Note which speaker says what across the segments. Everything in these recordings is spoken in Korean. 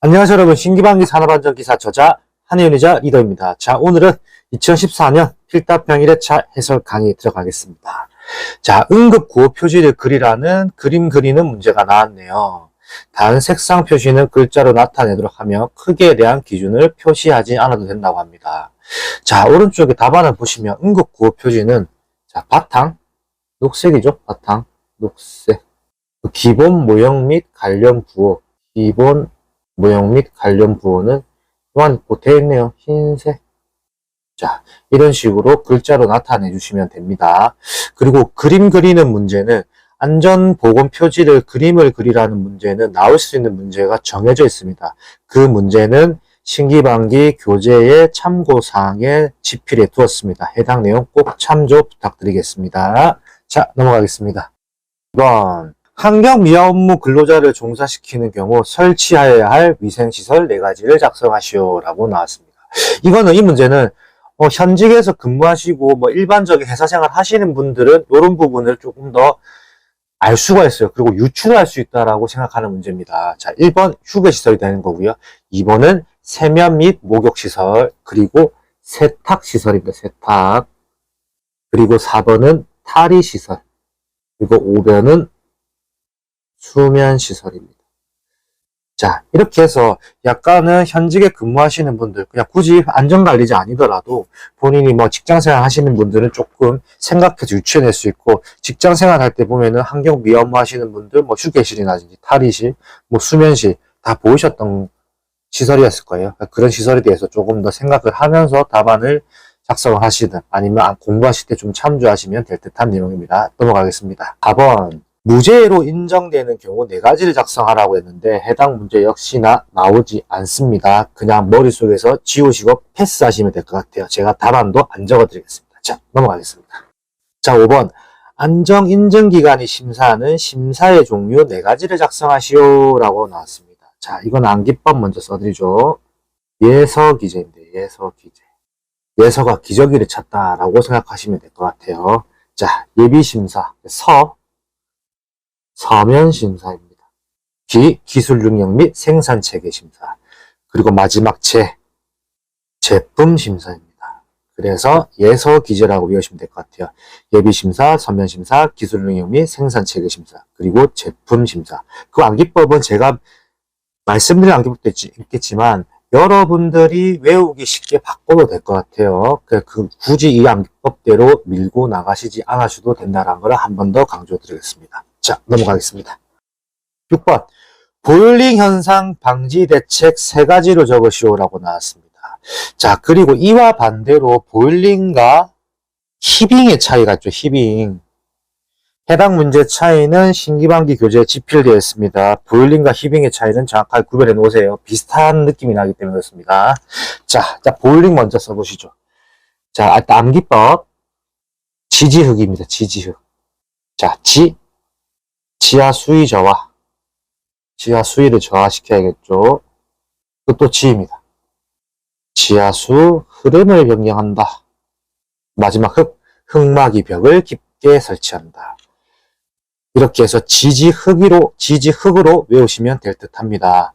Speaker 1: 안녕하세요 여러분, 신기방기 산업안전 기사 저자 한혜윤이자 리더입니다. 자, 오늘은 2014년 필답형 1회차 해설 강의 들어가겠습니다. 자, 응급구호 표지를 그리라는 그림 그리는 문제가 나왔네요. 단 색상 표시는 글자로 나타내도록 하며 크기에 대한 기준을 표시하지 않아도 된다고 합니다. 자, 오른쪽에 답안을 보시면 응급구호 표지는 자, 바탕 녹색이죠. 바탕 녹색, 기본 모형 및 관련 부호, 기본 모형 및 관련 부호는 또한 되어 있네요. 흰색. 자, 이런 식으로 글자로 나타내 주시면 됩니다. 그리고 그림 그리는 문제는 안전보건 표지를 그림을 그리라는 문제는 나올 수 있는 문제가 정해져 있습니다. 그 문제는 신기방기 교재의 참고사항에 집필해 두었습니다. 해당 내용 꼭 참조 부탁드리겠습니다. 자, 넘어가겠습니다. 2번. 환경미화 업무 근로자를 종사시키는 경우 설치하여야 할 위생시설 4가지를 작성하시오 라고 나왔습니다. 이 문제는 현직에서 근무하시고 일반적인 회사생활 하시는 분들은 이런 부분을 조금 더 알 수가 있어요. 그리고 유출할 수 있다라고 생각하는 문제입니다. 자, 1번 휴게시설이 되는 거고요. 2번은 세면 및 목욕시설, 그리고 세탁시설입니다. 세탁. 그리고 4번은 탈의시설. 그리고 5번은 수면시설입니다. 자, 이렇게 해서 약간은 현직에 근무하시는 분들, 그냥 굳이 안전관리자 아니더라도 본인이 직장생활 하시는 분들은 조금 생각해서 유추해낼 수 있고, 직장생활 할 때 보면은 환경미화 업무 하시는 분들, 휴게실이라든지 탈의실, 수면실 다 보이셨던 시설이었을 거예요. 그런 시설에 대해서 조금 더 생각을 하면서 답안을 작성을 하시든 아니면 공부하실 때 좀 참조하시면 될 듯한 내용입니다. 넘어가겠습니다. 4번. 무죄로 인정되는 경우 4가지를 작성하라고 했는데 해당 문제 역시나 나오지 않습니다. 그냥 머릿속에서 지우시고 패스하시면 될 것 같아요. 제가 답안도 안 적어드리겠습니다. 자, 넘어가겠습니다. 자, 5번. 안정인증기관이 심사하는 심사의 종류 4가지를 작성하시오 라고 나왔습니다. 자, 이건 암기법 먼저 써드리죠. 예서기재인데 예서기재. 예서가 기저귀를 찾다라고 생각하시면 될 것 같아요. 자, 예비심사 서면심사입니다. 기술능력 및 생산체계심사. 그리고 마지막 제품심사입니다. 그래서 예서기재라고 외우시면 될 것 같아요. 예비심사, 서면심사, 기술능력 및 생산체계심사, 그리고 제품심사. 그 암기법은 제가 말씀드린 암기법도 있겠지만 여러분들이 외우기 쉽게 바꿔도 될 것 같아요. 굳이 이 암기법대로 밀고 나가시지 않으셔도 된다는 걸 한 번 더 강조드리겠습니다. 자, 넘어가겠습니다. 6번. 보일링 현상 방지 대책 3가지로 적으시오라고 나왔습니다. 자, 그리고 이와 반대로 보일링과 히빙의 차이가 있죠. 히빙. 해당 문제 차이는 신기방기 교재에 집필되어 있습니다. 보일링과 히빙의 차이는 정확하게 구별해 놓으세요. 비슷한 느낌이 나기 때문에 그렇습니다. 자, 보일링 먼저 써보시죠. 자, 암기법. 지지흙입니다. 지지흙. 자, 지하 수위 저하. 지하 수위를 저하시켜야겠죠. 그것도 지입니다. 지하수 흐름을 변경한다. 마지막 흙막이 벽을 깊게 설치한다. 이렇게 해서 지지흙으로 외우시면 될 듯 합니다.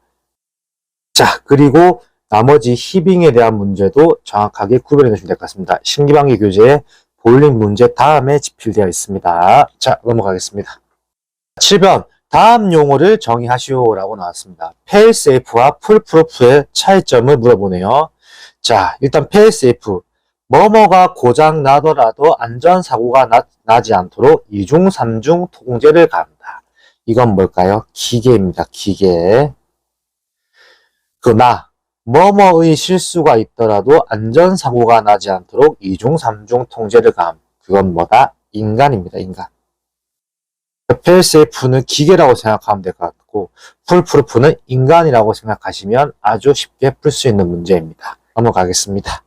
Speaker 1: 자, 그리고 나머지 히빙에 대한 문제도 정확하게 구별해 주시면 될 것 같습니다. 신기방기 교재에 보일링 문제 다음에 집필되어 있습니다. 자, 넘어가겠습니다. 7번. 다음 용어를 정의하시오라고 나왔습니다. 페일세이프와 풀프루프의 차이점을 물어보네요. 자, 일단 페일세이프. 뭐뭐가 고장 나더라도 안전사고가 나지 않도록 2중, 3중 통제를 가한다. 이건 뭘까요? 기계입니다. 기계. 뭐뭐의 실수가 있더라도 안전사고가 나지 않도록 2중, 3중 통제를 가함. 그건 뭐다? 인간입니다. 인간. 페일세이프는 기계라고 생각하면 될 것 같고 풀프루프는 인간이라고 생각하시면 아주 쉽게 풀 수 있는 문제입니다. 넘어가겠습니다.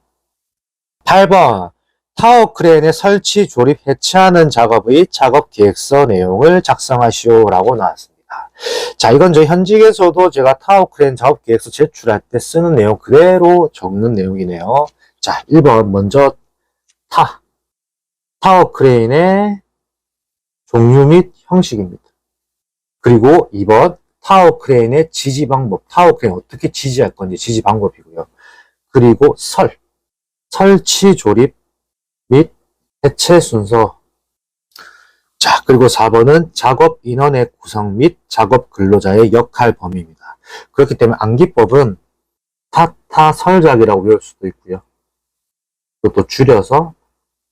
Speaker 1: 8번. 타워 크레인의 설치, 조립, 해체하는 작업의 작업 계획서 내용을 작성하시오라고 나왔습니다. 자, 이건 저희 현직에서도 제가 타워 크레인 작업 계획서 제출할 때 쓰는 내용 그대로 적는 내용이네요. 자, 1번 먼저 타워 크레인의 종류 및 형식입니다. 그리고 2번 타워 크레인의 지지 방법, 타워 크레인 어떻게 지지할 건지 지지 방법이고요. 그리고 설치 조립 및 해체 순서. 자, 그리고 4번은 작업 인원의 구성 및 작업 근로자의 역할 범위입니다. 그렇기 때문에 암기법은 타타설작이라고 외울 수도 있고요. 그것도 줄여서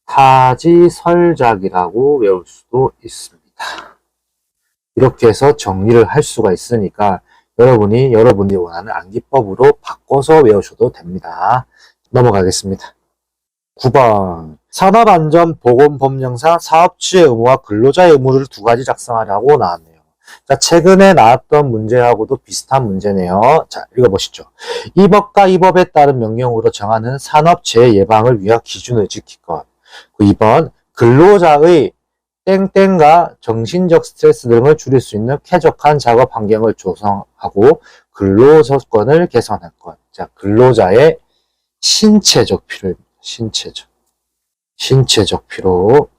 Speaker 1: 타지설작이라고 외울 수도 있습니다. 이렇게 해서 정리를 할 수가 있으니까 여러분이 원하는 암기법으로 바꿔서 외우셔도 됩니다. 넘어가겠습니다. 9번 산업안전보건법령상 사업주의 의무와 근로자의 의무를 두 가지 작성하라고 나왔네요. 자, 최근에 나왔던 문제하고도 비슷한 문제네요. 자, 읽어보시죠. 이 법과 이 법에 따른 명령으로 정하는 산업재해 예방을 위한 기준을 지킬 것. 2번 근로자의 땡땡과 정신적 스트레스 등을 줄일 수 있는 쾌적한 작업 환경을 조성하고 근로조건을 개선할 것. 자, 근로자의 신체적 필요입니다. 신체적 필요.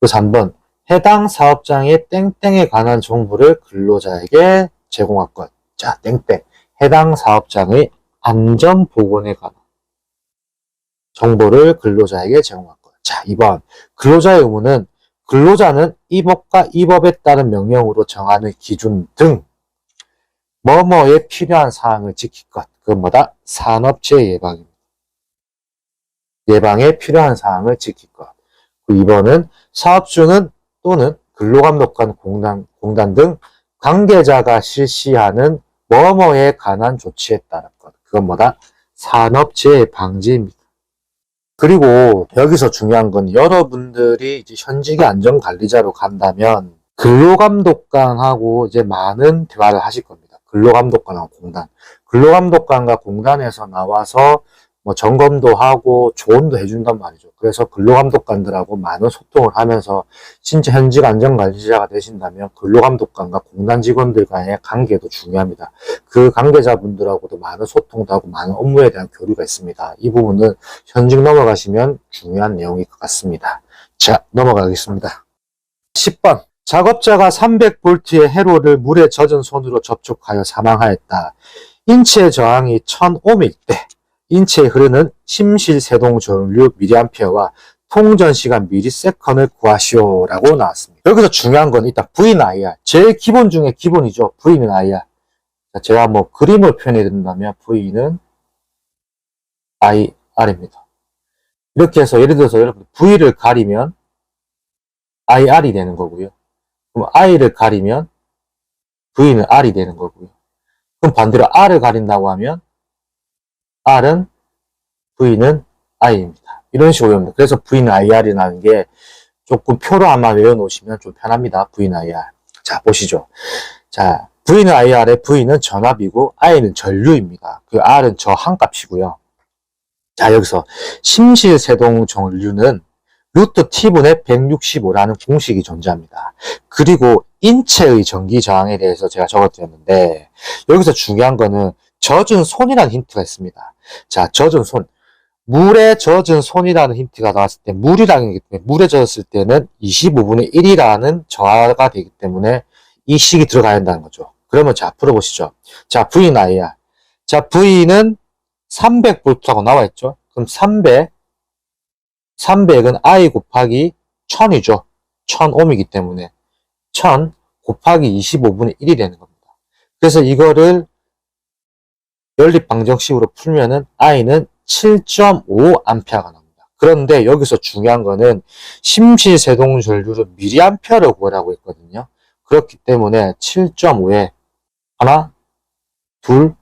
Speaker 1: 그 3번 해당 사업장의 땡땡에 관한 정보를 근로자에게 제공할 것. 자, 땡땡. 해당 사업장의 안전보건에 관한 정보를 근로자에게 제공할 것. 자, 2번 근로자의 의무는 근로자는 이 법과 이 법에 따른 명령으로 정하는 기준 등 뭐뭐에 필요한 사항을 지킬 것. 그건 뭐다? 산업재해 예방입니다. 예방에 필요한 사항을 지킬 것. 2번은 사업주는 또는 근로감독관 공단 등 관계자가 실시하는 뭐뭐에 관한 조치에 따른 것. 그건 뭐다? 산업재해 방지입니다. 그리고 여기서 중요한 건 여러분들이 이제 현직의 안전관리자로 간다면 근로감독관하고 이제 많은 대화를 하실 겁니다. 근로감독관하고 공단. 근로감독관과 공단에서 나와서 뭐 점검도 하고 조언도 해준단 말이죠. 그래서 근로감독관들하고 많은 소통을 하면서 진짜 현직 안전관리자가 되신다면 근로감독관과 공단 직원들과의 관계도 중요합니다. 그 관계자분들하고도 많은 소통도 하고 많은 업무에 대한 교류가 있습니다. 이 부분은 현직 넘어가시면 중요한 내용일 것 같습니다. 자, 넘어가겠습니다. 10번 작업자가 300V의 회로를 물에 젖은 손으로 접촉하여 사망하였다. 인체 저항이 1000옴일 때 인체에 흐르는 심실세동 전류 미리암페어와 통전시간 미리세컨을 구하시오라고 나왔습니다. 여기서 중요한 건 일단 V는 IR. 제일 기본 중에 기본이죠. V는 IR. 제가 뭐 그림을 표현해 든다면 V는 IR입니다. 이렇게 해서 예를 들어서 여러분 V를 가리면 IR이 되는 거고요. 그럼 I를 가리면 V는 R이 되는 거고요. 그럼 반대로 R을 가린다고 하면 R은 V는 I입니다. 이런 식으로 외웁니다. 그래서 V는 IR이라는 게 조금 표로 아마 외워놓으시면 좀 편합니다. V는 IR. 자, 보시죠. 자, V는 IR의 V는 전압이고 I는 전류입니다. 그 R은 저항값이고요. 자, 여기서 심실세동 전류는 루트 T분의 165라는 공식이 존재합니다. 그리고 인체의 전기 저항에 대해서 제가 적어드렸는데 여기서 중요한 거는 젖은 손이라는 힌트가 있습니다. 자, 젖은 손. 물에 젖은 손이라는 힌트가 나왔을 때 물이라는 게 물에 젖었을 때는 25분의 1이라는 저하가 되기 때문에 이 식이 들어가야 한다는 거죠. 그러면 자, 풀어보시죠. 자, V는 IR. 자, V는 300V라고 나와 있죠. 그럼 300은 I 곱하기 1000이죠. 1000옴이기 때문에 1000 곱하기 25분의 1이 되는 겁니다. 그래서 이거를 연립방정식으로 풀면은 I는 7.5A가 나옵니다. 그런데 여기서 중요한 거는 심실세동 전류를 미리암페어로 구하라고 했거든요. 그렇기 때문에 7.5에 하나, 둘,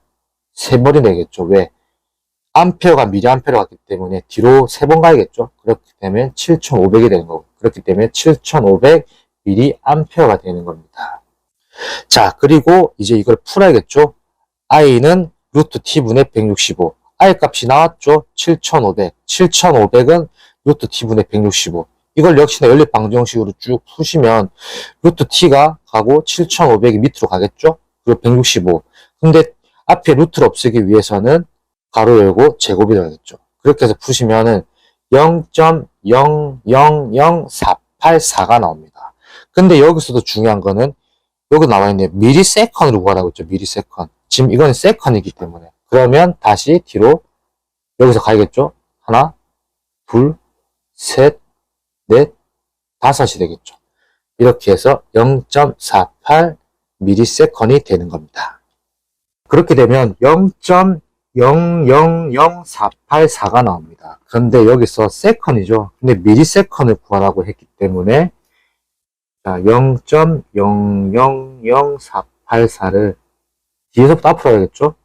Speaker 1: 세 번이 되겠죠. 왜? 암페어가 미리암페어로 갔기 때문에 뒤로 3번 가야겠죠. 그렇기 때문에 7,500이 되는 거고. 그렇기 때문에 7,500 미리암페어가 되는 겁니다. 자, 그리고 이제 이걸 풀어야겠죠. I는 루트 T분의 165. I 값이 나왔죠. 7,500. 7,500은 루트 T분의 165. 이걸 역시나 연립방정식으로 쭉 푸시면 루트 T가 가고 7,500이 밑으로 가겠죠. 그리고 165. 근데 앞에 루트를 없애기 위해서는 가로 열고 제곱이 되겠죠. 그렇게 해서 푸시면은 0.000484가 나옵니다. 근데 여기서도 중요한 거는 여기 나와 있네요. 미리세컨으로 구하라고 했죠. 미리세컨. 지금 이건 세컨이기 때문에. 그러면 다시 뒤로 여기서 가야겠죠. 하나, 둘, 셋, 넷, 다섯이 되겠죠. 이렇게 해서 0.48 미리세컨이 되는 겁니다. 그렇게 되면 0.000484가 나옵니다. 그런데 여기서 세컨이죠. 근데 미리세컨을 구하라고 했기 때문에 0.000484를 뒤에서부터 앞으로 와야겠죠.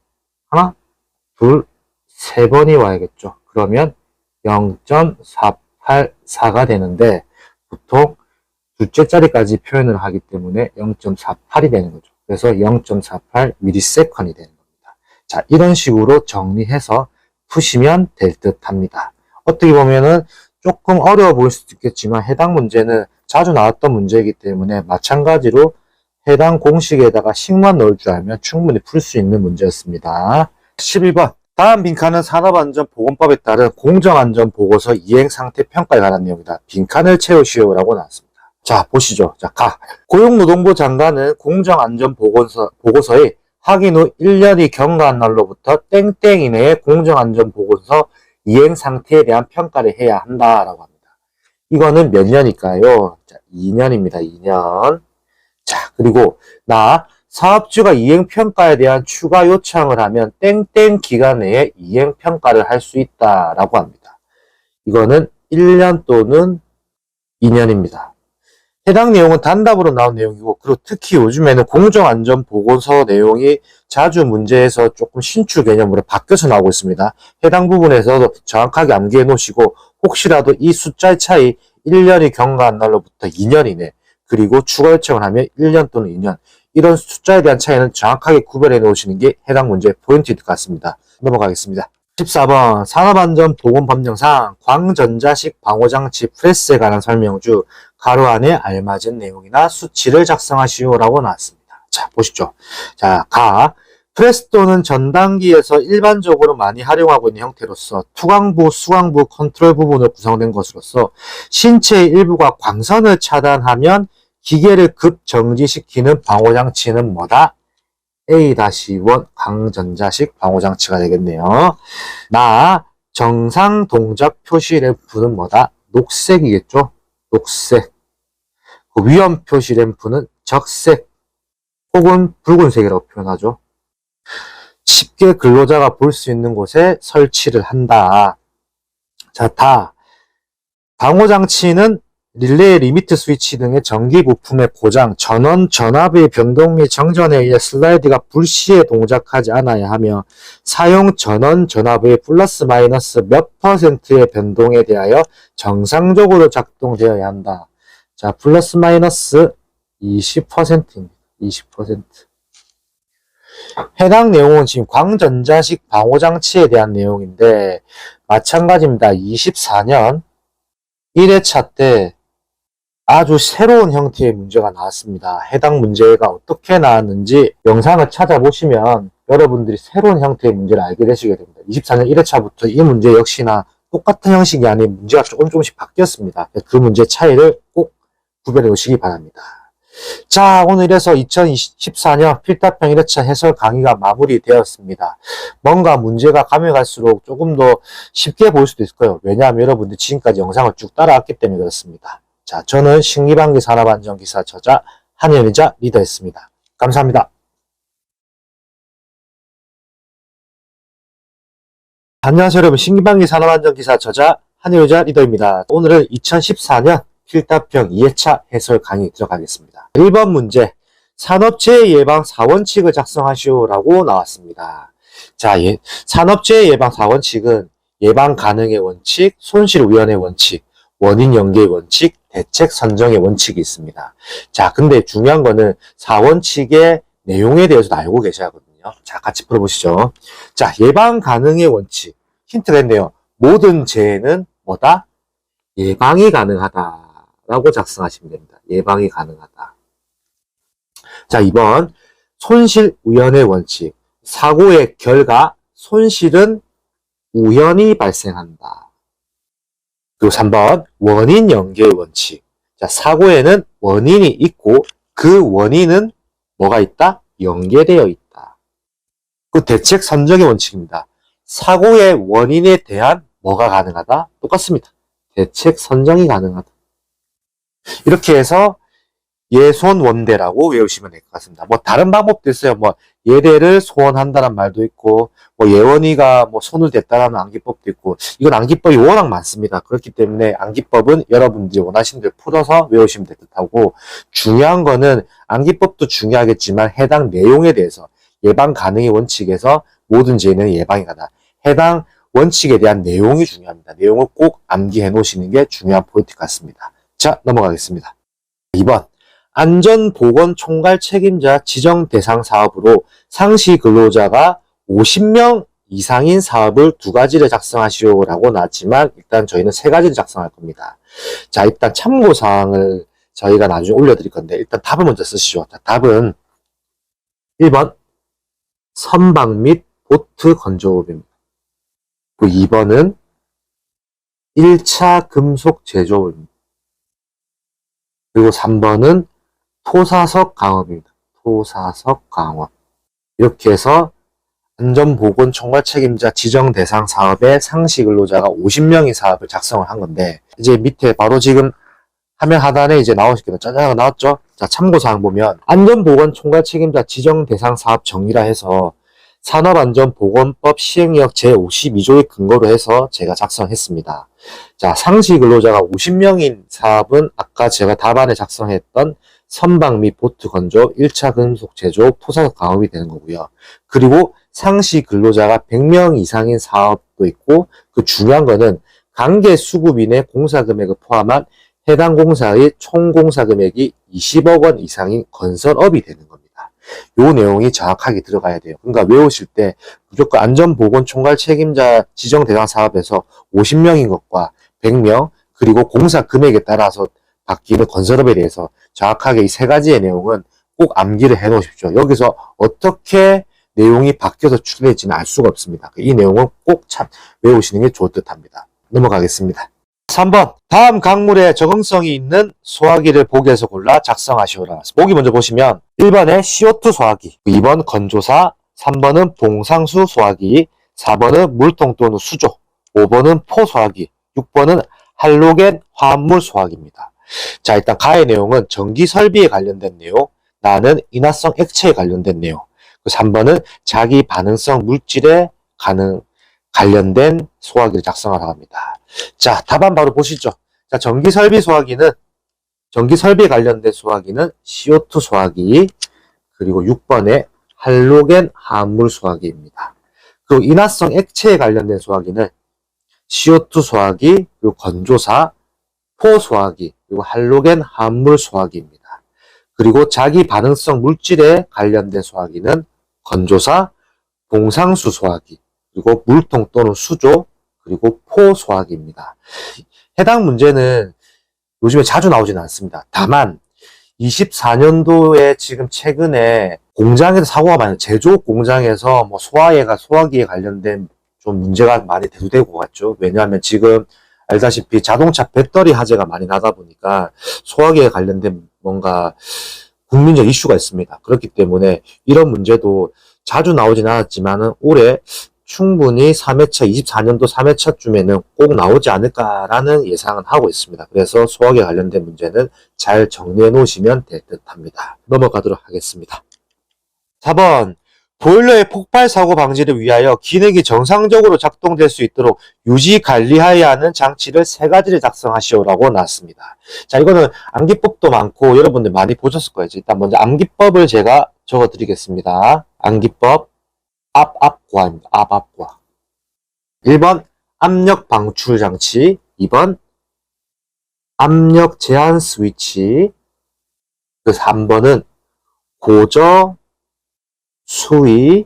Speaker 1: 하나, 둘, 세 번이 와야겠죠. 그러면 0.484가 되는데 보통 둘째 자리까지 표현을 하기 때문에 0.48이 되는 거죠. 그래서 0.48 미리세컨이 되는 겁니다. 자, 이런 식으로 정리해서 푸시면 될 듯 합니다. 어떻게 보면은 조금 어려워 보일 수도 있겠지만 해당 문제는 자주 나왔던 문제이기 때문에 마찬가지로 해당 공식에다가 식만 넣을 줄 알면 충분히 풀 수 있는 문제였습니다. 11번. 다음 빈칸은 산업안전보건법에 따른 공정안전보고서 이행상태평가에 관한 내용이다. 빈칸을 채우시오라고 나왔습니다. 자, 보시죠. 자, 고용노동부 장관은 공정안전보고서의 확인 후 1년이 경과한 날로부터 땡땡 이내에 공정안전보고서 이행상태에 대한 평가를 해야 한다라고 합니다. 이거는 몇 년일까요? 자, 2년입니다. 2년. 자, 그리고 사업주가 이행평가에 대한 추가 요청을 하면 땡땡 기간 내에 이행평가를 할 수 있다라고 합니다. 이거는 1년 또는 2년입니다. 해당 내용은 단답으로 나온 내용이고, 그리고 특히 요즘에는 공정안전보고서 내용이 자주 문제에서 조금 신축 개념으로 바뀌어서 나오고 있습니다. 해당 부분에서 정확하게 암기해 놓으시고, 혹시라도 이 숫자의 차이 1년이 경과한 날로부터 2년 이내, 그리고 추가 요청을 하면 1년 또는 2년, 이런 숫자에 대한 차이는 정확하게 구별해 놓으시는 게 해당 문제의 포인트일 것 같습니다. 넘어가겠습니다. 14번 산업안전보건법령상 광전자식 방호장치 프레스에 관한 설명주 가로 안에 알맞은 내용이나 수치를 작성하시오라고 나왔습니다. 자, 보시죠. 자, 프레스 또는 전단기에서 일반적으로 많이 활용하고 있는 형태로서 투광부, 수광부, 컨트롤 부분으로 구성된 것으로서 신체의 일부가 광선을 차단하면 기계를 급정지시키는 방호장치는 뭐다? A-1 광전자식 방호장치가 되겠네요. 정상 동작 표시 램프는 뭐다? 녹색이겠죠? 녹색. 위험 표시 램프는 적색 혹은 붉은색이라고 표현하죠. 쉽게 근로자가 볼 수 있는 곳에 설치를 한다. 자, 방호장치는 릴레이, 리미트 스위치 등의 전기 부품의 고장, 전원, 전압의 변동 및 정전에 의해 슬라이드가 불시에 동작하지 않아야 하며 사용 전원, 전압의 플러스 마이너스 몇 %의 변동에 대하여 정상적으로 작동되어야 한다. 자, 플러스 마이너스 20%입니다. 20%. 해당 내용은 지금 광전자식 방호장치에 대한 내용인데 마찬가지입니다. 24년 1회차 때 아주 새로운 형태의 문제가 나왔습니다. 해당 문제가 어떻게 나왔는지 영상을 찾아보시면 여러분들이 새로운 형태의 문제를 알게 되시게 됩니다. 24년 1회차부터 이 문제 역시나 똑같은 형식이 아닌 문제가 조금씩 바뀌었습니다. 그 문제 차이를 꼭 구별해 놓으시기 바랍니다. 자, 오늘 이래서 2014년 필답형 1회차 해설 강의가 마무리되었습니다. 뭔가 문제가 가면 갈수록 조금 더 쉽게 보일 수도 있을 거예요. 왜냐하면 여러분들이 지금까지 영상을 쭉 따라왔기 때문에 그렇습니다. 자, 저는 신기방기 산업안전기사 저자 한현희자 리더였습니다. 감사합니다. 안녕하세요 여러분, 신기방기 산업안전기사 저자 한현희자 리더입니다. 오늘은 2014년 필답형 2회차 해설 강의 들어가겠습니다. 1번 문제, 산업재해 예방 4원칙을 작성하시오라고 나왔습니다. 자, 산업재해 예방 4원칙은 예방 가능의 원칙, 손실 우연의 원칙, 원인 연계의 원칙, 대책 선정의 원칙이 있습니다. 자, 근데 중요한 거는 4원칙의 내용에 대해서도 알고 계셔야 하거든요. 자, 같이 풀어보시죠. 자, 예방 가능의 원칙. 힌트가 있네요. 모든 재해는 뭐다? 예방이 가능하다. 라고 작성하시면 됩니다. 예방이 가능하다. 자, 2번. 손실 우연의 원칙. 사고의 결과, 손실은 우연히 발생한다. 그리고 3번. 원인 연계의 원칙. 자, 사고에는 원인이 있고 그 원인은 뭐가 있다? 연계되어 있다. 그 대책 선정의 원칙입니다. 사고의 원인에 대한 뭐가 가능하다? 똑같습니다. 대책 선정이 가능하다. 이렇게 해서 예손원대라고 외우시면 될 것 같습니다. 뭐 다른 방법도 있어요. 뭐 예대를 소원한다는 말도 있고, 뭐 예원이가 뭐 손을 댔다라는 암기법도 있고, 이건 암기법이 워낙 많습니다. 그렇기 때문에 암기법은 여러분들이 원하시는 대로 풀어서 외우시면 될 듯하고, 중요한 거는 암기법도 중요하겠지만 해당 내용에 대해서 예방 가능의 원칙에서 모든 죄는 예방이 가다. 해당 원칙에 대한 내용이 중요합니다. 내용을 꼭 암기해 놓으시는 게 중요한 포인트 같습니다. 자, 넘어가겠습니다. 2번. 안전보건 총괄 책임자 지정 대상 사업으로 상시 근로자가 50명 이상인 사업을 2가지를 작성하시오라고 나왔지만 일단 저희는 3가지를 작성할 겁니다. 자, 일단 참고사항을 저희가 나중에 올려드릴 건데 일단 답을 먼저 쓰시죠. 자, 답은 1번 선박 및 보트 건조업입니다. 2번은 1차 금속 제조업입니다. 그리고 3번은 토사석 강업입니다. 토사석 강업. 이렇게 해서 안전보건 총괄 책임자 지정 대상 사업에 상시 근로자가 50명의 사업을 작성을 한 건데, 이제 밑에 바로 지금 화면 하단에 이제 나오시겠다. 짜자가 나왔죠? 자, 참고사항 보면, 안전보건 총괄 책임자 지정 대상 사업 정의라 해서 산업안전보건법 시행령 제52조의 근거로 해서 제가 작성했습니다. 자, 상시 근로자가 50명인 사업은 아까 제가 답안에 작성했던 선박 및 보트 건조, 1차 금속 제조, 토사석 강업이 되는 거고요. 그리고 상시 근로자가 100명 이상인 사업도 있고, 그 중요한 거는 관계 수급인의 공사 금액을 포함한 해당 공사의 총 공사 금액이 20억 원 이상인 건설업이 되는 겁니다. 요 내용이 정확하게 들어가야 돼요. 그러니까 외우실 때 무조건 안전보건 총괄 책임자 지정 대상 사업에서 50명인 것과 100명, 그리고 공사 금액에 따라서 바뀌는 건설업에 대해서 정확하게 이 3가지의 내용은 꼭 암기를 해 놓으십시오. 여기서 어떻게 내용이 바뀌어서 추가될지는 알 수가 없습니다. 이 내용은 꼭 참 외우시는 게 좋을 듯 합니다. 넘어가겠습니다. 3번. 다음 강물에 적응성이 있는 소화기를 보기에서 골라 작성하시오라. 보기 먼저 보시면 1번에 CO2 소화기, 2번 건조사, 3번은 봉상수 소화기, 4번은 물통 또는 수조, 5번은 포 소화기, 6번은 할로겐 화합물 소화기입니다. 자, 일단 가의 내용은 전기 설비에 관련된 내용, 나는 인화성 액체에 관련된 내용, 3번은 자기 반응성 물질에 관련된 소화기를 작성하라고 합니다. 자, 답안 바로 보시죠. 자, 전기 설비에 관련된 소화기는 CO2 소화기, 그리고 6번에 할로겐 화합물 소화기입니다. 그리고 인화성 액체에 관련된 소화기는 CO2 소화기, 그리고 건조사, 포 소화기, 그리고 할로겐 화합물 소화기입니다. 그리고 자기 반응성 물질에 관련된 소화기는 건조사, 봉상수 소화기, 그리고 물통 또는 수조, 그리고 포 소화기입니다. 해당 문제는 요즘에 자주 나오지는 않습니다. 다만 24년도에 지금 최근에 공장에서 사고가 많이, 제조업 공장에서 뭐 소화기에 관련된 좀 문제가 많이 대두되고 갔죠. 왜냐하면 지금 알다시피 자동차 배터리 화재가 많이 나다 보니까 소화기에 관련된 뭔가 국민적 이슈가 있습니다. 그렇기 때문에 이런 문제도 자주 나오진 않았지만은 올해 충분히 3회차, 24년도 3회차쯤에는 꼭 나오지 않을까라는 예상은 하고 있습니다. 그래서 소화기에 관련된 문제는 잘 정리해 놓으시면 될 듯 합니다. 넘어가도록 하겠습니다. 4번. 보일러의 폭발 사고 방지를 위하여 기능이 정상적으로 작동될 수 있도록 유지 관리하여야 하는 장치를 3가지를 작성하시오라고 나왔습니다. 자, 이거는 암기법도 많고 여러분들 많이 보셨을 거예요. 일단 먼저 암기법을 제가 적어 드리겠습니다. 암기법 압압과입니다. 압압과. 1번 압력 방출 장치, 2번 압력 제한 스위치, 그 3번은 고저 수위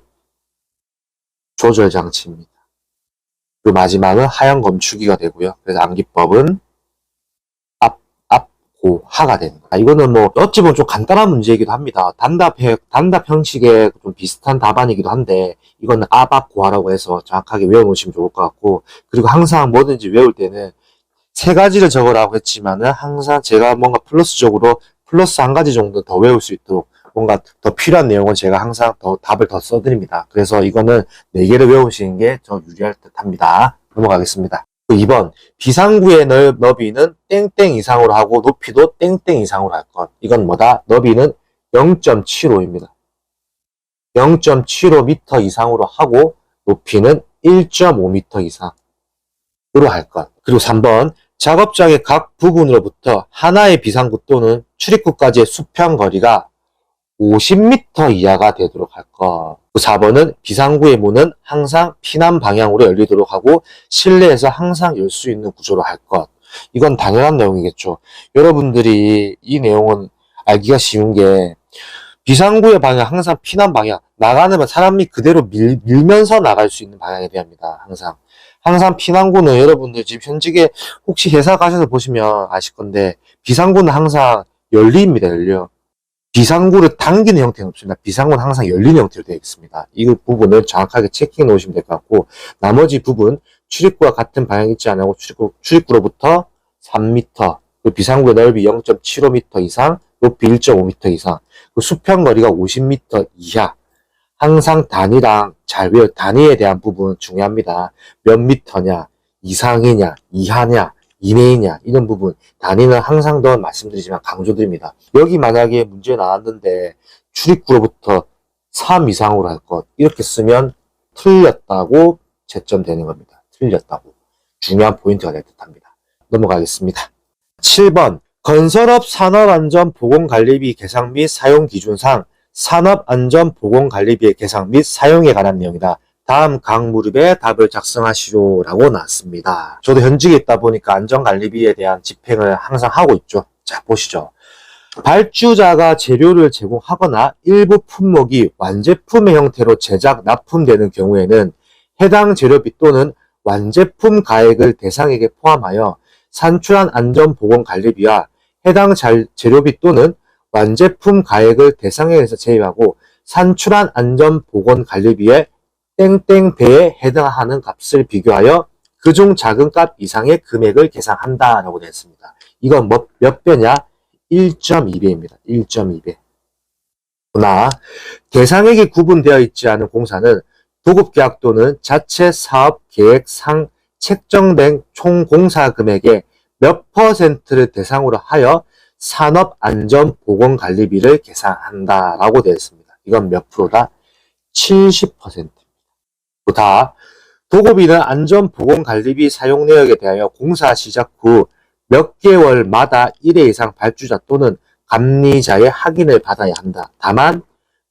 Speaker 1: 조절 장치입니다. 그리고 마지막은 하향 검출기가 되고요. 그래서 암기법은 고하가 됩니다. 이거는 뭐 어찌 보면 좀 간단한 문제이기도 합니다. 단답 형식의 좀 비슷한 답안이기도 한데 이거는 고하라고 해서 정확하게 외워놓으시면 좋을 것 같고, 그리고 항상 뭐든지 외울 때는 3가지를 적으라고 했지만은 항상 제가 뭔가 플러스적으로 플러스 한 가지 정도 더 외울 수 있도록 뭔가 더 필요한 내용은 제가 항상 더 답을 더 써드립니다. 그래서 이거는 4개를 외우시는 게 더 유리할 듯 합니다. 넘어가겠습니다. 2번, 비상구의 너비는 땡땡 이상으로 하고 높이도 땡땡 이상으로 할 것. 이건 뭐다? 너비는 0.75입니다. 0.75m 이상으로 하고 높이는 1.5m 이상으로 할 것. 그리고 3번, 작업장의 각 부분으로부터 하나의 비상구 또는 출입구까지의 수평 거리가 50m 이하가 되도록 할 것. 4번은 비상구의 문은 항상 피난 방향으로 열리도록 하고 실내에서 항상 열 수 있는 구조로 할 것. 이건 당연한 내용이겠죠. 여러분들이 이 내용은 알기가 쉬운 게 비상구의 방향 항상 피난 방향, 나가는 사람이 그대로 밀면서 나갈 수 있는 방향에 대합니다. 항상 피난구는 여러분들 지금 현직에 혹시 회사 가셔서 보시면 아실 건데 비상구는 항상 열립니다. 열려. 비상구를 당기는 형태는 없습니다. 비상구는 항상 열리는 형태로 되어 있습니다. 이 부분을 정확하게 체킹해 놓으시면 될 것 같고, 나머지 부분 출입구와 같은 방향이 있지 않고 출입구로부터 3m, 비상구의 넓이 0.75m 이상, 높이 1.5m 이상, 수평 거리가 50m 이하. 항상 단위랑 잘 외워, 단위에 대한 부분 중요합니다. 몇 미터냐, 이상이냐, 이하냐, 이내이냐, 이런 부분. 단위는 항상 더 말씀드리지만 강조드립니다. 여기 만약에 문제 나왔는데 출입구로부터 3 이상으로 할 것. 이렇게 쓰면 틀렸다고 채점되는 겁니다. 틀렸다고. 중요한 포인트가 될 듯합니다. 넘어가겠습니다. 7번. 건설업 산업안전보건관리비 계상 및 사용 기준상 산업안전보건관리비의 계상 및 사용에 관한 내용이다. 다음 각 무렵에 답을 작성하시오라고 나왔습니다. 저도 현직에 있다 보니까 안전관리비에 대한 집행을 항상 하고 있죠. 자, 보시죠. 발주자가 재료를 제공하거나 일부 품목이 완제품의 형태로 제작, 납품되는 경우에는 해당 재료비 또는 완제품 가액을 대상액에 포함하여 산출한 안전보건관리비와 해당 재료비 또는 완제품 가액을 대상액에서 제외하고 산출한 안전보건관리비에 땡땡배에 해당하는 값을 비교하여 그중 작은 값 이상의 금액을 계산한다라고 되어 있습니다. 이건 몇 배냐? 1.2배입니다. 1.2배. 그러나 대상액이 구분되어 있지 않은 공사는 도급계약 또는 자체 사업 계획상 책정된 총 공사 금액의 몇 퍼센트를 대상으로 하여 산업안전보건관리비를 계산한다라고 되어 있습니다. 이건 몇 프로다? 70%입니다. 다 도급이는 안전보건관리비 사용 내역에 대하여 공사 시작 후 몇 개월마다 1회 이상 발주자 또는 감리자의 확인을 받아야 한다. 다만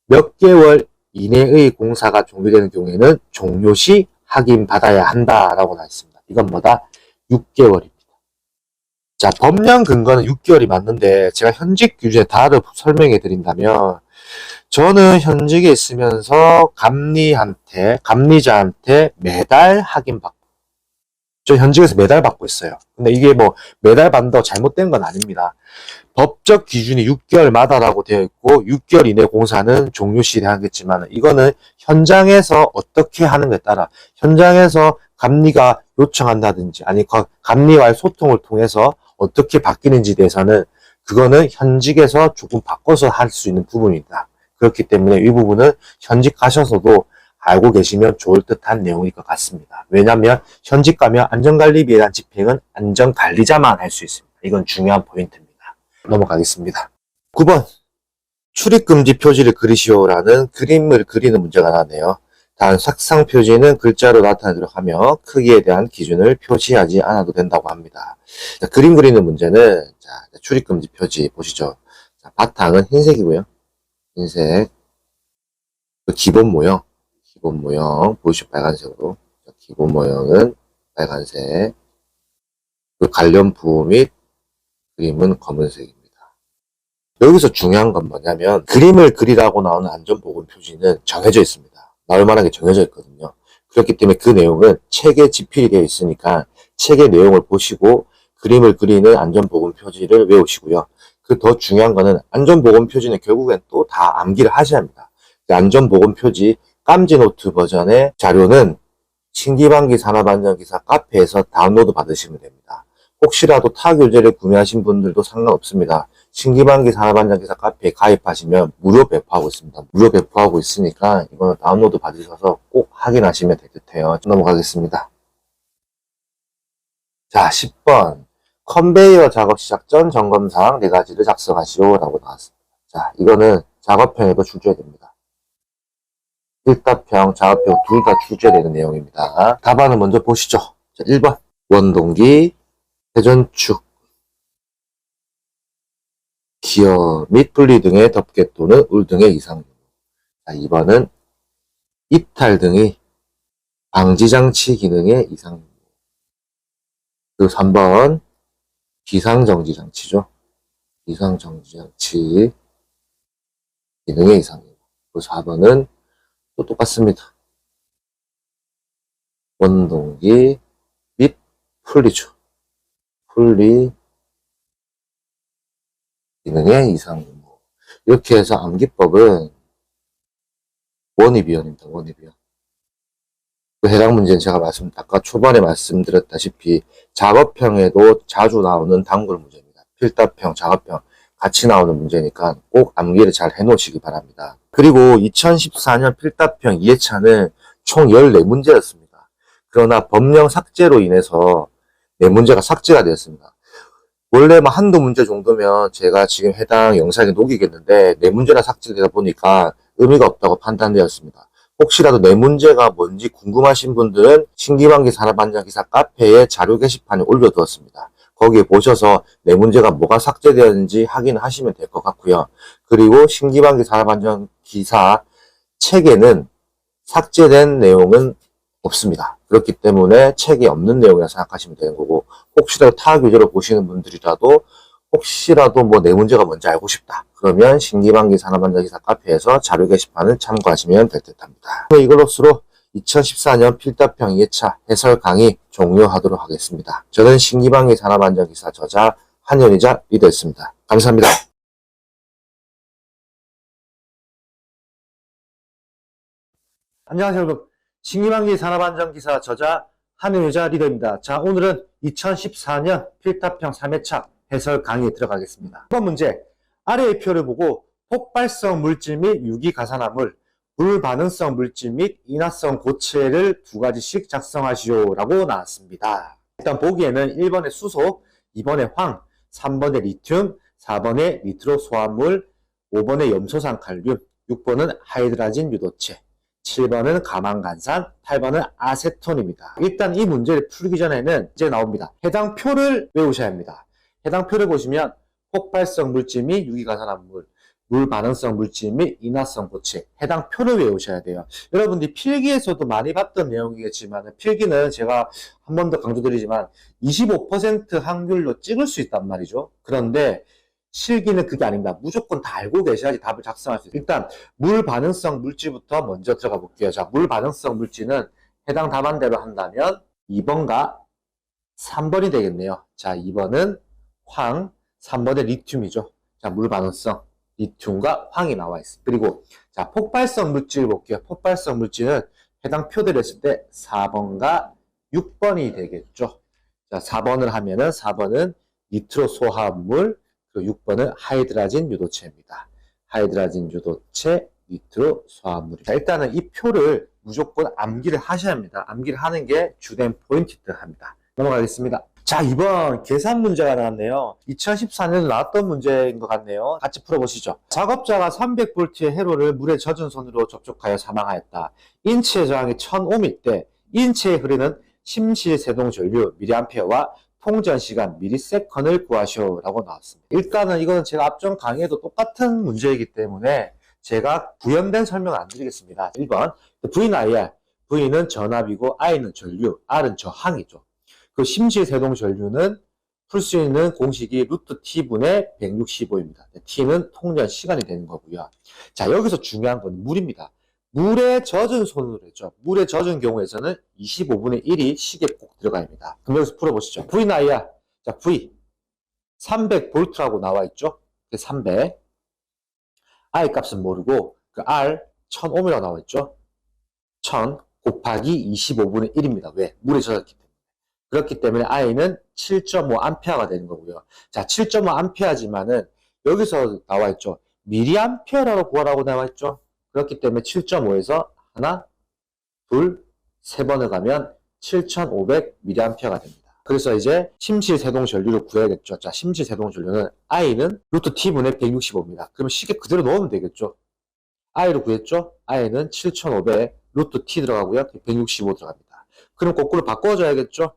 Speaker 1: 몇 개월 이내의 공사가 종료되는 경우에는 종료 시 확인받아야 한다라고 나와 있습니다. 이건 뭐다? 6개월입니다. 자, 법령 근거는 6개월이 맞는데 제가 현직 규정에 다를 설명해 드린다면 저는 현직에 있으면서 감리자한테 매달 확인받고, 저 현직에서 매달 받고 있어요. 근데 이게 뭐 매달 받는다고 잘못된 건 아닙니다. 법적 기준이 6개월마다라고 되어 있고 6개월 이내 공사는 종료 시에 하겠지만 이거는 현장에서 어떻게 하는가에 따라 현장에서 감리가 요청한다든지 아니 감리와의 소통을 통해서 어떻게 바뀌는지에 대해서는 그거는 현직에서 조금 바꿔서 할 수 있는 부분이다. 그렇기 때문에 이 부분은 현직 가셔서도 알고 계시면 좋을 듯한 내용일 것 같습니다. 왜냐하면 현직 가면 안전관리비에 대한 집행은 안전관리자만 할 수 있습니다. 이건 중요한 포인트입니다. 넘어가겠습니다. 9번 출입금지 표지를 그리시오라는 그림을 그리는 문제가 나왔네요. 단 색상 표지는 글자로 나타내도록 하며 크기에 대한 기준을 표시하지 않아도 된다고 합니다. 자, 그림 그리는 문제는 자, 출입금지 표지 보시죠. 자, 바탕은 흰색이고요. 흰색 기본 모형 보이시죠? 빨간색으로 기본 모형은 빨간색 관련 부호 및 그림은 검은색입니다. 여기서 중요한 건 뭐냐면 그림을 그리라고 나오는 안전보건 표지는 정해져 있습니다. 나올 만하게 정해져 있거든요. 그렇기 때문에 그 내용은 책에 집필이 되어 있으니까 책의 내용을 보시고 그림을 그리는 안전보건 표지를 외우시고요. 그 더 중요한 거는 안전보건 표지는 결국엔 또 다 암기를 하셔야 합니다. 안전보건 표지 깜지노트 버전의 자료는 신기반기 산업안전기사 카페에서 다운로드 받으시면 됩니다. 혹시라도 타 교재를 구매하신 분들도 상관없습니다. 신기반기 산업안전기사 카페에 가입하시면 무료 배포하고 있습니다. 무료 배포하고 있으니까 이거는 다운로드 받으셔서 꼭 확인하시면 될 듯해요. 넘어가겠습니다. 자, 10번. 컨베이어 작업 시작 전 점검사항 4가지를 작성하시오 라고 나왔습니다. 자, 이거는 작업평에도 출제가 됩니다. 필답평, 작업평 둘 다 출제되는 내용입니다. 답안을 먼저 보시죠. 자, 1번. 원동기, 회전축, 기어 및 분리 등의 덮개 또는 울 등의 이상. 자, 2번은 이탈 등의 방지장치 기능의 이상. 그리고 3번 비상정지장치죠. 비상정지장치 기능의 이상이고. 그리고 4번은 또 똑같습니다. 원동기 및 분리죠. 분리 기능의 이상. 이렇게 해서 암기법은 원위비원입니다. 원위비원. 해당 문제는 제가 아까 초반에 말씀드렸다시피 작업평에도 자주 나오는 단골 문제입니다. 필답평, 작업평 같이 나오는 문제니까 꼭 암기를 잘 해놓으시기 바랍니다. 그리고 2014년 필답평 2회차는 총 14문제였습니다. 그러나 법령 삭제로 인해서 4문제가 삭제가 되었습니다. 원래 한두 문제 정도면 제가 지금 해당 영상에 녹이겠는데 4문제나 삭제되다 보니까 의미가 없다고 판단되었습니다. 혹시라도 4문제가 뭔지 궁금하신 분들은 신기반기 산업안전기사 카페에 자료 게시판에 올려두었습니다. 거기에 보셔서 4문제가 뭐가 삭제되었는지 확인하시면 될 것 같고요. 그리고 신기반기 산업안전기사 책에는 삭제된 내용은 없습니다. 그렇기 때문에 책에 없는 내용이라 생각하시면 되는 거고, 혹시라도 타 교재로 보시는 분들이라도 혹시라도 뭐 4문제가 뭔지 알고 싶다. 그러면 신기반기 산업안전기사 카페에서 자료 게시판을 참고하시면 될 듯합니다. 이걸로써 2014년 필답평 2회차 해설 강의 종료하도록 하겠습니다. 저는 신기반기 산업안전기사 저자 한현희자 리더였습니다. 감사합니다. 안녕하세요 여러분. 신기반기 산업안전기사 저자 한현희자 리더입니다. 자, 오늘은 2014년 필답평 3회차 해설 강의에 들어가겠습니다. 1번 문제. 아래의 표를 보고 폭발성 물질 및 유기가산화물, 불반응성 물질 및 인화성 고체를 2가지씩 작성하시오 라고 나왔습니다. 일단 보기에는 1번에 수소, 2번에 황, 3번에 리튬, 4번에 니트로 소합물, 5번에 염소산 칼륨, 6번은 하이드라진 유도체, 7번은 가망간산, 8번은 아세톤입니다. 일단 이 문제를 풀기 전에는 이제 나옵니다. 해당 표를 외우셔야 합니다. 해당 표를 보시면 폭발성 물질 및 유기가산화물, 물반응성 물질 및 인화성 고체, 해당 표를 외우셔야 돼요. 여러분들이 필기에서도 많이 봤던 내용이겠지만 필기는 제가 한 번 더 강조드리지만 25% 확률로 찍을 수 있단 말이죠. 그런데 실기는 그게 아닙니다. 무조건 다 알고 계셔야지 답을 작성할 수 있어요. 일단 물반응성 물질부터 먼저 들어가 볼게요. 자, 물반응성 물질은 해당 답안대로 한다면 2번과 3번이 되겠네요. 자, 2번은 황, 3번의 리튬이죠. 자, 물반응성 리튬과 황이 나와 있습니다. 그리고 자, 폭발성 물질 볼게요. 폭발성 물질은 해당 표대로 했을 때 4번과 6번이 되겠죠. 자, 4번을 하면은 4번은 니트로 소합물, 그리고 6번은 하이드라진 유도체입니다. 하이드라진 유도체, 니트로 소합물. 자, 일단은 이 표를 무조건 암기를 하셔야 합니다. 암기를 하는 게 주된 포인트들 합니다. 넘어가겠습니다. 자, 이번 계산 문제가 나왔네요. 2014년에 나왔던 문제인 것 같네요. 같이 풀어보시죠. 작업자가 300V의 회로를 물에 젖은 손으로 접촉하여 사망하였다. 인체의 저항이 1000옴일 때 인체에 흐르는 심실세동 전류 mA와 통전 시간 mS을 구하시오 라고 나왔습니다. 일단은 이거는 제가 앞전 강의에도 똑같은 문제이기 때문에 제가 구현된 설명을 안 드리겠습니다. 1번 V는 IR, V는 전압이고 I는 전류, R은 저항이죠. 그 심실세동 전류는 풀 수 있는 공식이 루트 T분의 165입니다. T는 통전 시간이 되는 거고요. 자, 여기서 중요한 건 물입니다. 물에 젖은 손으로 했죠. 물에 젖은 경우에서는 25분의 1이 시계에 꼭 들어가야 합니다. 그럼 여기서 풀어보시죠. V는 I야. 자, V 300V라고 나와 있죠. 300. I 값은 모르고 그 R 1000옴이라고 나와 있죠. 1000 곱하기 25분의 1입니다. 왜? 물에 젖었기 때문에. 그렇기 때문에 I는 7.5A가 되는 거고요. 자, 7.5A지만은 여기서 나와 있죠. 미리암페어라고 구하라고 나와 있죠. 그렇기 때문에 7.5에서 하나, 둘, 세 번을 가면 7,500mA가 됩니다. 그래서 이제 심실세동 전류를 구해야겠죠. 자, 심실세동 전류는 I는 루트 T분의 165입니다. 그러면 식에 그대로 넣으면 되겠죠. I로 구했죠? I는 7,500 루트 T 들어가고요. 165 들어갑니다. 그럼 거꾸로 바꿔줘야겠죠?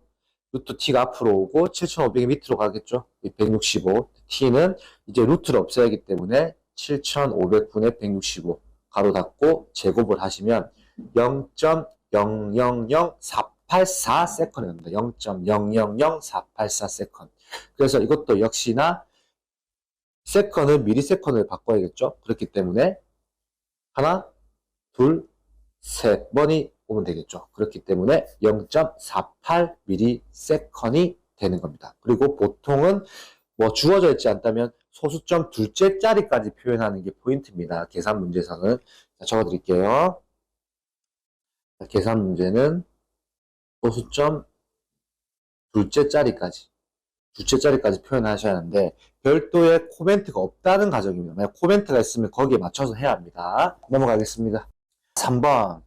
Speaker 1: 루트 T가 앞으로 오고 7,500이 밑으로 가겠죠? 165. T는 이제 루트를 없애야 하기 때문에 7,500분의 165 가로 닫고 제곱을 하시면 0.000484 세컨이 됩니다. 0.000484 세컨. 그래서 이것도 역시나 세컨을 미리세컨을 바꿔야겠죠? 그렇기 때문에 하나, 둘, 세 번이 오면 되겠죠. 그렇기 때문에 0.48ms이 되는 겁니다. 그리고 보통은 뭐 주어져 있지 않다면 소수점 둘째 자리까지 표현하는 게 포인트입니다. 계산 문제에서는. 자, 적어드릴게요. 자, 계산 문제는 소수점 둘째 자리까지 표현하셔야 하는데 별도의 코멘트가 없다는 가정입니다. 만약 코멘트가 있으면 거기에 맞춰서 해야 합니다. 넘어가겠습니다. 3번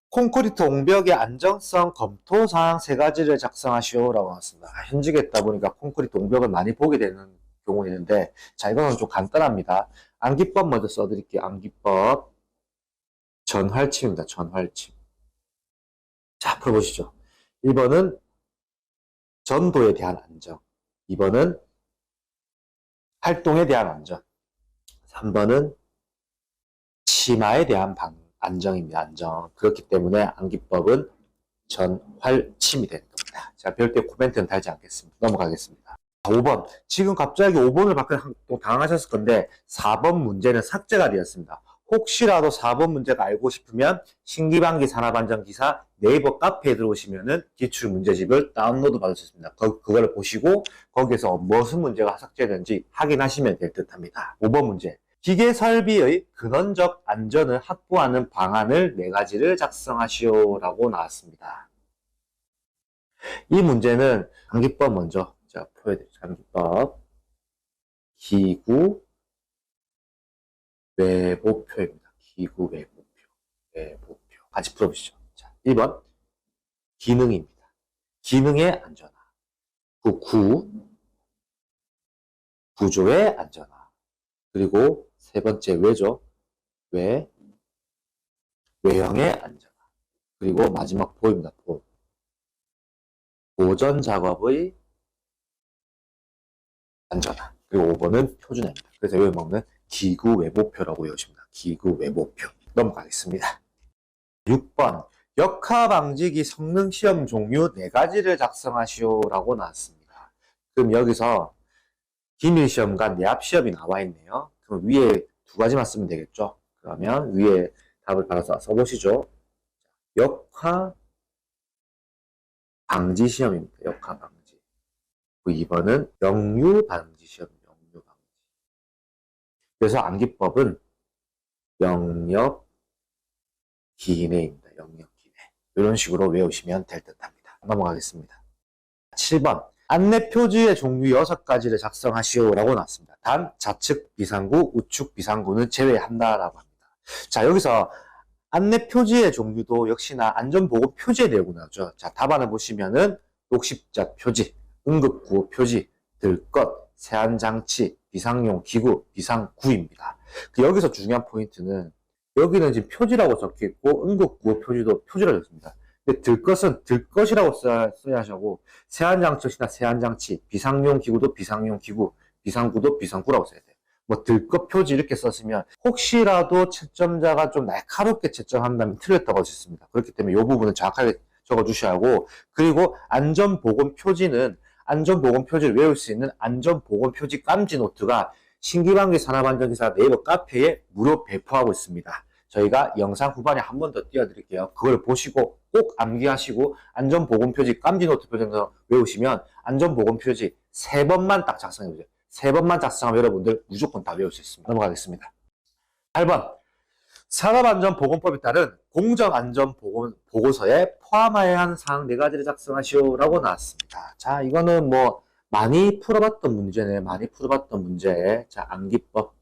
Speaker 1: 콘크리트 옹벽의 안정성 검토 사항 3가지를 작성하시오라고 나왔습니다. 현직에 있다 보니까 콘크리트 옹벽을 많이 보게 되는 경우가 있는데 자 이거는 좀 간단합니다. 암기법 먼저 써드릴게요. 암기법 전활침입니다. 전활침. 자 풀어보시죠. 1번은 전도에 대한 안정, 2번은 활동에 대한 안정, 3번은 치마에 대한 안정입니다. 안정. 그렇기 때문에 암기법은 전활침이 되는 겁니다. 자, 별도의 코멘트는 달지 않겠습니다. 넘어가겠습니다. 5번. 지금 갑자기 5번을 받고 당황하셨을 건데 4번 문제는 삭제가 되었습니다. 혹시라도 4번 문제가 알고 싶으면 신기반기 산업안전기사 네이버 카페에 들어오시면은 기출문제집을 다운로드 받을 수 있습니다. 그걸 보시고 거기서 무슨 문제가 삭제되는지 확인하시면 될 듯 합니다. 5번 문제. 기계 설비의 근원적 안전을 확보하는 방안을 4가지를 작성하시오라고 나왔습니다. 이 문제는 암기법 먼저 제가 보여드릴게요. 암기법. 기구 외보표입니다. 기구 외보표. 외보표. 같이 풀어보시죠. 자, 1번. 기능입니다. 기능의 안전화. 구조의 안전화. 그리고 세 번째 외죠. 외형의 안전화. 그리고 마지막 보입니다. 보전 작업의 안전화. 그리고 5번은 표준화입니다. 그래서 여기 보면 기구 외보표라고 외우십니다. 기구 외보표. 넘어가겠습니다. 6번. 역하 방지기 성능 시험 종류 4가지를 작성하시오라고 나왔습니다. 그럼 여기서 기밀 시험과 내압 시험이 나와 있네요. 그럼 위에 2가지만 쓰면 되겠죠. 그러면 위에 답을 받아서 써보시죠. 역하 방지 시험입니다. 역하 방지. 2번은 역류 방지 시험입니다. 역류 방지. 그래서 암기법은 영역 기내입니다. 영역 기내. 이런 식으로 외우시면 될 듯 합니다. 넘어가겠습니다. 7번. 안내 표지의 종류 6가지를 작성하시오라고 나왔습니다. 단 좌측 비상구, 우측 비상구는 제외한다라고 합니다. 자, 여기서 안내 표지의 종류도 역시나 안전보고 표지에 내고 나오죠. 자, 답안을 보시면은 녹십자 표지, 응급구호 표지, 들것, 세안장치, 비상용 기구, 비상구입니다. 여기서 중요한 포인트는 여기는 지금 표지라고 적혀있고 응급구호 표지도 표지라고 적습니다. 근데 들것은 들것이라고 써야 하고 세안장치나 세안장치, 비상용 기구도 비상용 기구, 비상구도 비상구라고 써야 돼요. 뭐 들것 표지 이렇게 썼으면 혹시라도 채점자가 좀 날카롭게 채점한다면 틀렸다고 할 수 있습니다. 그렇기 때문에 이 부분은 정확하게 적어주셔야 하고 그리고 안전보건 표지는 안전보건 표지를 외울 수 있는 안전보건 표지 깜지 노트가 신기반기 산업안전기사 네이버 카페에 무료 배포하고 있습니다. 저희가 영상 후반에 한 번 더 띄워드릴게요. 그걸 보시고 꼭 암기하시고 안전보건표지 깜지노트 표정에서 외우시면 안전보건표지 3번만 딱 작성해보세요. 3번만 작성하면 여러분들 무조건 다 외울 수 있습니다. 넘어가겠습니다. 8번. 산업안전보건법에 따른 공정안전보고서에 포함해야 하는 사항 4가지를 작성하시오라고 나왔습니다. 자, 이거는 뭐 많이 풀어봤던 문제네. 많이 풀어봤던 문제. 자, 암기법.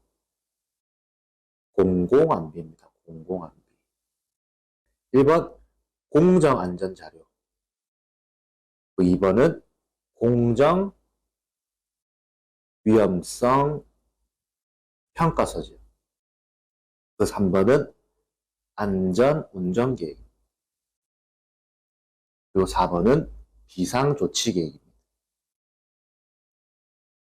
Speaker 1: 공공안비입니다. 공공안비. 1번 공정안전자료. 2번은 공정위험성 평가서죠. 3번은 안전운전계획. 그리고 4번은 비상조치계획입니다.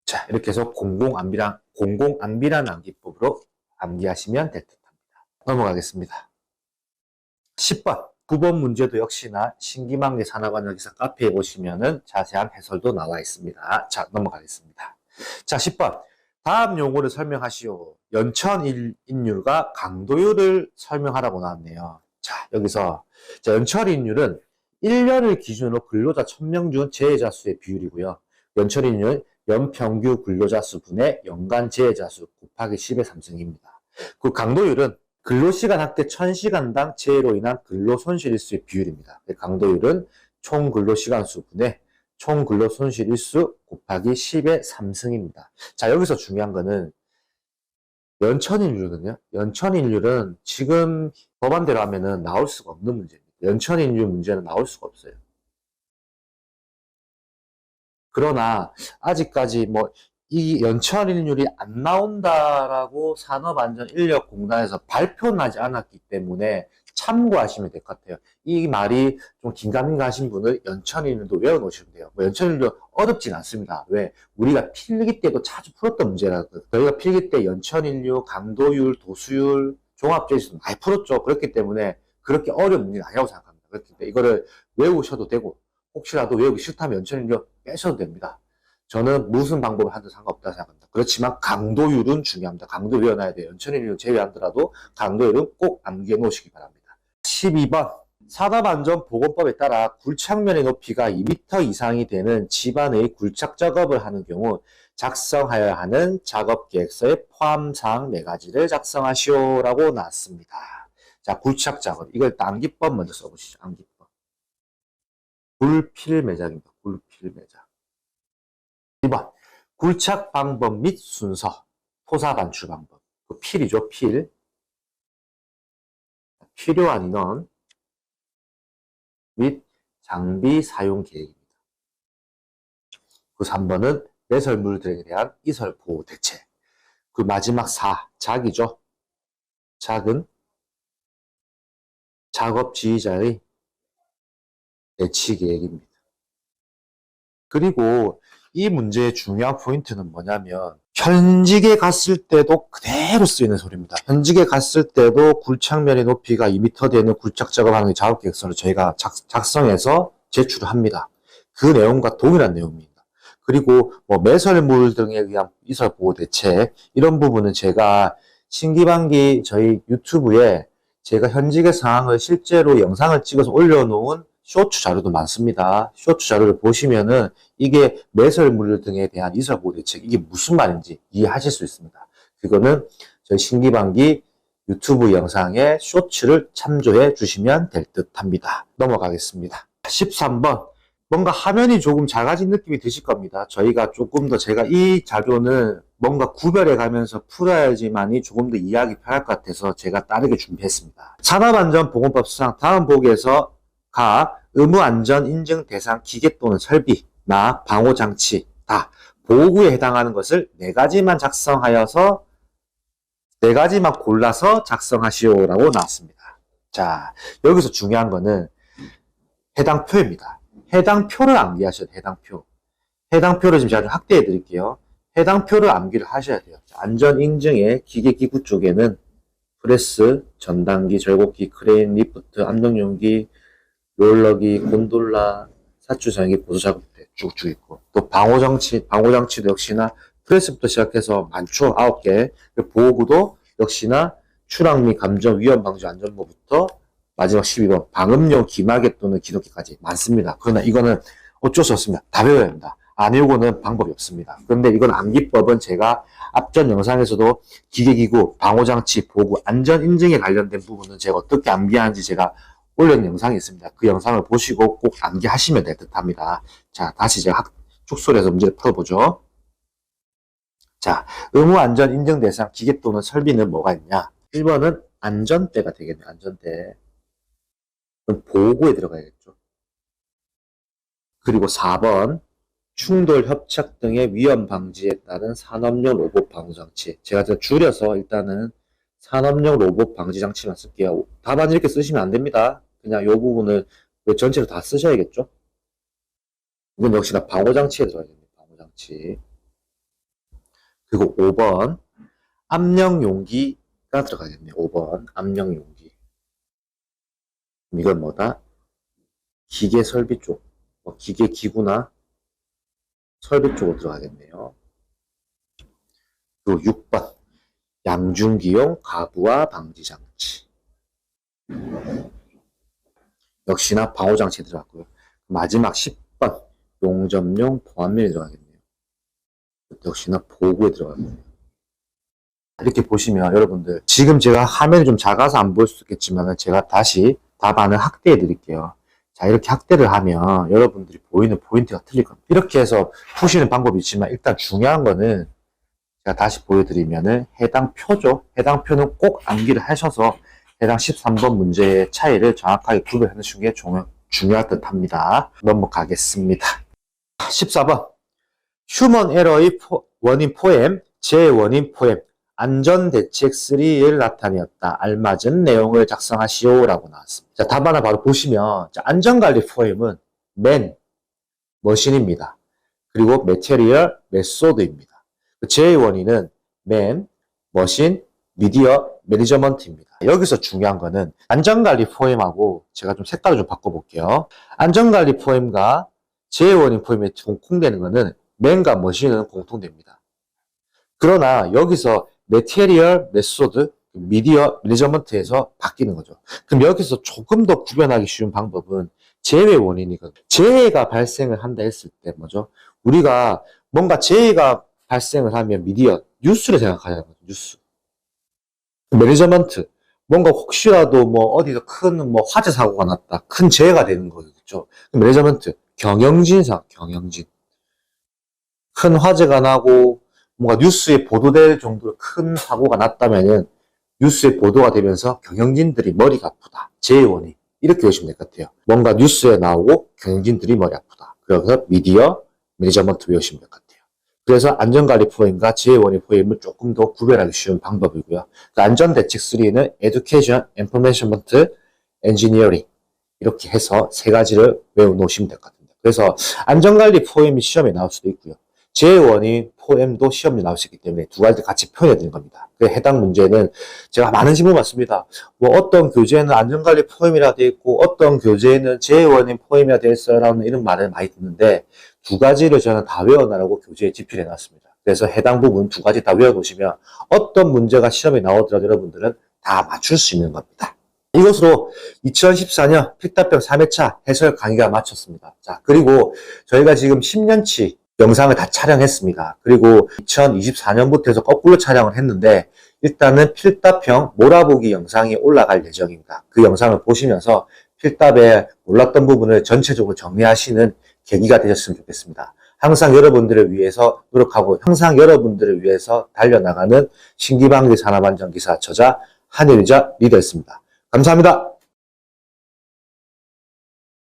Speaker 1: 자, 이렇게 해서 공공안비라는 암기법으로 암기하시면 될 듯합니다. 넘어가겠습니다. 10번, 9번 문제도 역시나 신기망리 산업안전기사 카페에 보시면은 자세한 해설도 나와 있습니다. 자, 넘어가겠습니다. 자, 10번. 다음 용어를 설명하시오. 연천인율과 강도율을 설명하라고 나왔네요. 자, 여기서 연천인율은 1년을 기준으로 근로자 1000명 중 재해자 수의 비율이고요. 연천인율은 연평균 근로자 수 분의 연간 재해자 수 곱하기 10의 3승입니다. 그 강도율은 근로시간 확대 1000시간당 재해로 인한 근로손실 일수의 비율입니다. 강도율은 총 근로시간 수 분의 총 근로손실 일수 곱하기 10의 3승입니다. 자, 여기서 중요한 거는 연천인율이거든요. 연천인율은 지금 법안대로 하면은 나올 수가 없는 문제입니다. 연천인율 문제는 나올 수가 없어요. 그러나 아직까지 뭐 이 연천인율이 안 나온다라고 산업안전인력공단에서 발표나지 않았기 때문에 참고하시면 될 것 같아요. 이 말이 좀 긴가민가 하신 분은 연천인율도 외워놓으시면 돼요. 뭐 연천인율도 어렵진 않습니다. 왜? 우리가 필기 때도 자주 풀었던 문제라서 저희가 필기 때 연천인율, 강도율, 도수율, 종합재수 많이 풀었죠. 그렇기 때문에 그렇게 어려운 문제는 아니라고 생각합니다. 그렇기 때문에 이거를 외우셔도 되고 혹시라도 외우기 싫다면 연천인율 빼셔도 됩니다. 저는 무슨 방법을 하든 상관없다고 생각합니다. 그렇지만 강도율은 중요합니다. 강도 외워놔야 돼요. 연천인율 제외하더라도 강도율은 꼭 암기해 놓으시기 바랍니다. 12번 산업안전보건법에 따라 굴착면의 높이가 2m 이상이 되는 집안의 굴착 작업을 하는 경우 작성하여야 하는 작업계획서의 포함사항 4가지를 작성하시오라고 나왔습니다. 자, 굴착 작업. 이걸 암기법 먼저 써보시죠. 암기법. 굴필매작입니다. 굴필매작. 2번, 굴착 방법 및 순서, 토사 반출 방법. 그 필이죠, 필. 필요한 인원 및 장비 사용 계획입니다. 그 3번은 매설물들에 대한 이설 보호 대책. 그 마지막 4, 작이죠. 작은 작업 지휘자의 배치 계획입니다. 그리고 이 문제의 중요한 포인트는 뭐냐면 현직에 갔을 때도 그대로 쓰이는 소리입니다. 현직에 갔을 때도 굴착면의 높이가 2m 되는 굴착 작업하는 작업계획서를 저희가 작성해서 제출을 합니다. 그 내용과 동일한 내용입니다. 그리고 뭐 매설물 등에 의한 이설보호 대책 이런 부분은 제가 신기반기 저희 유튜브에 제가 현직의 상황을 실제로 영상을 찍어서 올려놓은 쇼츠 자료도 많습니다. 쇼츠 자료를 보시면은 이게 매설물 등에 대한 이설보호 대책 이게 무슨 말인지 이해하실 수 있습니다. 그거는 저희 신기반기 유튜브 영상의 쇼츠를 참조해 주시면 될 듯 합니다. 넘어가겠습니다. 13번 뭔가 화면이 조금 작아진 느낌이 드실 겁니다. 저희가 조금 더 제가 이 자료는 뭔가 구별해 가면서 풀어야지만이 조금 더 이해하기 편할 것 같아서 제가 다르게 준비했습니다. 산업안전보건법상 다음 보기에서 각 의무안전인증 대상 기계 또는 설비나 방호장치 다 보호구에 해당하는 것을 4가지만 작성하여서 4가지만 골라서 작성하시오라고 나왔습니다. 자, 여기서 중요한 거는 해당 표입니다. 해당 표를 암기하셔야 돼요. 해당 표. 해당 표를 지금 제가 좀 확대해 드릴게요. 해당 표를 암기를 하셔야 돼요. 안전인증의 기계기구 쪽에는 프레스, 전단기, 절곡기, 크레인, 리프트, 안정용기, 롤러기, 곤돌라, 사추전기, 보수작업대 쭉쭉 있고 또 방호장치도 역시나 프레스부터 시작해서 많죠. 9개. 보호구도 역시나 추락 및 감전 위험 방지 안전모부터 마지막 12번 방음용 기마개 또는 기독기까지 많습니다. 그러나 이거는 어쩔 수 없습니다. 다 배워야 합니다. 안 외우고는 방법이 없습니다. 그런데 이건 암기법은 제가 앞전 영상에서도 기계기구, 방호장치, 보구, 안전인증에 관련된 부분은 제가 어떻게 암기하는지 제가 올려놓은 영상이 있습니다. 그 영상을 보시고 꼭 암기하시면 될 듯 합니다. 자, 다시 제가 축소해서 문제를 풀어보죠. 자, 의무안전인증 대상 기계 또는 설비는 뭐가 있냐? 1번은 안전대가 되겠네요. 안전대. 그럼 보고에 들어가야겠죠. 그리고 4번 충돌, 협착 등의 위험 방지에 따른 산업용 로봇 방호장치. 제가 줄여서 일단은 산업용 로봇 방지 장치만 쓸게요. 답안 이렇게 쓰시면 안 됩니다. 그냥 이 부분을 전체로 다 쓰셔야겠죠. 이건 역시나 방호장치에 들어가야겠네요. 방호장치. 그리고 5번 압력용기가 들어가겠네요. 5번 압력용기. 이건 뭐다? 기계 설비 쪽, 기계 기구나 설비 쪽으로 들어가겠네요. 그리고 6번 양중기용 가부화 방지장치. 역시나 방호장치에 들어갔고요. 마지막 10번 용접용 보안면에 들어가겠네요. 역시나 보고에 들어가겠네요. 이렇게 보시면 여러분들 지금 제가 화면이 좀 작아서 안 보일 수 있겠지만 제가 다시 답안을 확대해 드릴게요. 자, 이렇게 확대를 하면 여러분들이 보이는 포인트가 틀릴 겁니다. 이렇게 해서 푸시는 방법이 있지만 일단 중요한 거는 제가 다시 보여드리면은 해당 표죠. 해당 표는 꼭 암기를 하셔서 해당 13번 문제의 차이를 정확하게 구별해 주시는 게 중요할 듯 합니다. 넘어가겠습니다. 14번 휴먼 에러의 원인 포엠, 재원인 포엠, 안전대책 3를 나타내었다. 알맞은 내용을 작성하시오 라고 나왔습니다. 자, 답 하나 바로 보시면 자, 안전관리 포엠은 맨, 머신입니다. 그리고 메테리얼, 메소드입니다. 재원인은 맨, 머신, 미디어, 매니저먼트입니다. 여기서 중요한 거는 안전관리 포엠하고 제가 좀 색깔을 좀 바꿔볼게요. 안전관리 포엠과 재원인 포엠에 공통되는 거는 맨과 머신은 공통됩니다. 그러나 여기서 메테리얼, 메소드, 미디어, 매니저먼트에서 바뀌는 거죠. 그럼 여기서 조금 더 구별하기 쉬운 방법은 재해 원인이거든요. 재해가 발생을 한다 했을 때 뭐죠? 우리가 뭔가 재해가 발생을 하면 미디어, 뉴스를 생각하잖아요. 뉴스. 매니저먼트, 뭔가 혹시라도 뭐 어디서 큰 뭐 화재 사고가 났다. 큰 재해가 되는 거겠죠. 매니저먼트, 경영진상, 경영진. 큰 화재가 나고 뭔가 뉴스에 보도될 정도로 큰 사고가 났다면은 뉴스에 보도가 되면서 경영진들이 머리가 아프다. 재해원인. 이렇게 보시면 될 것 같아요. 뭔가 뉴스에 나오고 경영진들이 머리 아프다. 그래서 미디어, 매니저먼트 외우시면 될 것 같아요. 그래서 안전관리 포엠과 재해원인 포엠을 조금 더 구별하기 쉬운 방법이고요. 그 안전대책 3는 Education, Information, Engineering 이렇게 해서 세 가지를 외워놓으시면 될 것 같습니다. 그래서 안전관리 포엠이 시험에 나올 수도 있고요. 재원인 포엠도 시험에 나올 수 있기 때문에 두 가지 같이 표현해야 되는 겁니다. 해당 문제는 제가 많은 질문 받습니다. 뭐 어떤 교재는 안전관리 포엠이라 되어 있고 어떤 교재는 재원인 포엠이라 되어 있어라는 이런 말을 많이 듣는데 두 가지를 저는 다 외워놔라고 교재에 집필해 놨습니다. 그래서 해당 부분 두 가지 다 외워놓으시면 어떤 문제가 시험에 나오더라도 여러분들은 다 맞출 수 있는 겁니다. 이것으로 2014년 필답병 3회차 해설 강의가 마쳤습니다. 자, 그리고 저희가 지금 10년치 영상을 다 촬영했습니다. 그리고 2024년부터 해서 거꾸로 촬영을 했는데 일단은 필답형 몰아보기 영상이 올라갈 예정입니다. 그 영상을 보시면서 필답에 몰랐던 부분을 전체적으로 정리하시는 계기가 되셨으면 좋겠습니다. 항상 여러분들을 위해서 노력하고 항상 여러분들을 위해서 달려나가는 신기방기 산업안전기사 저자 한일자 리더였습니다. 감사합니다.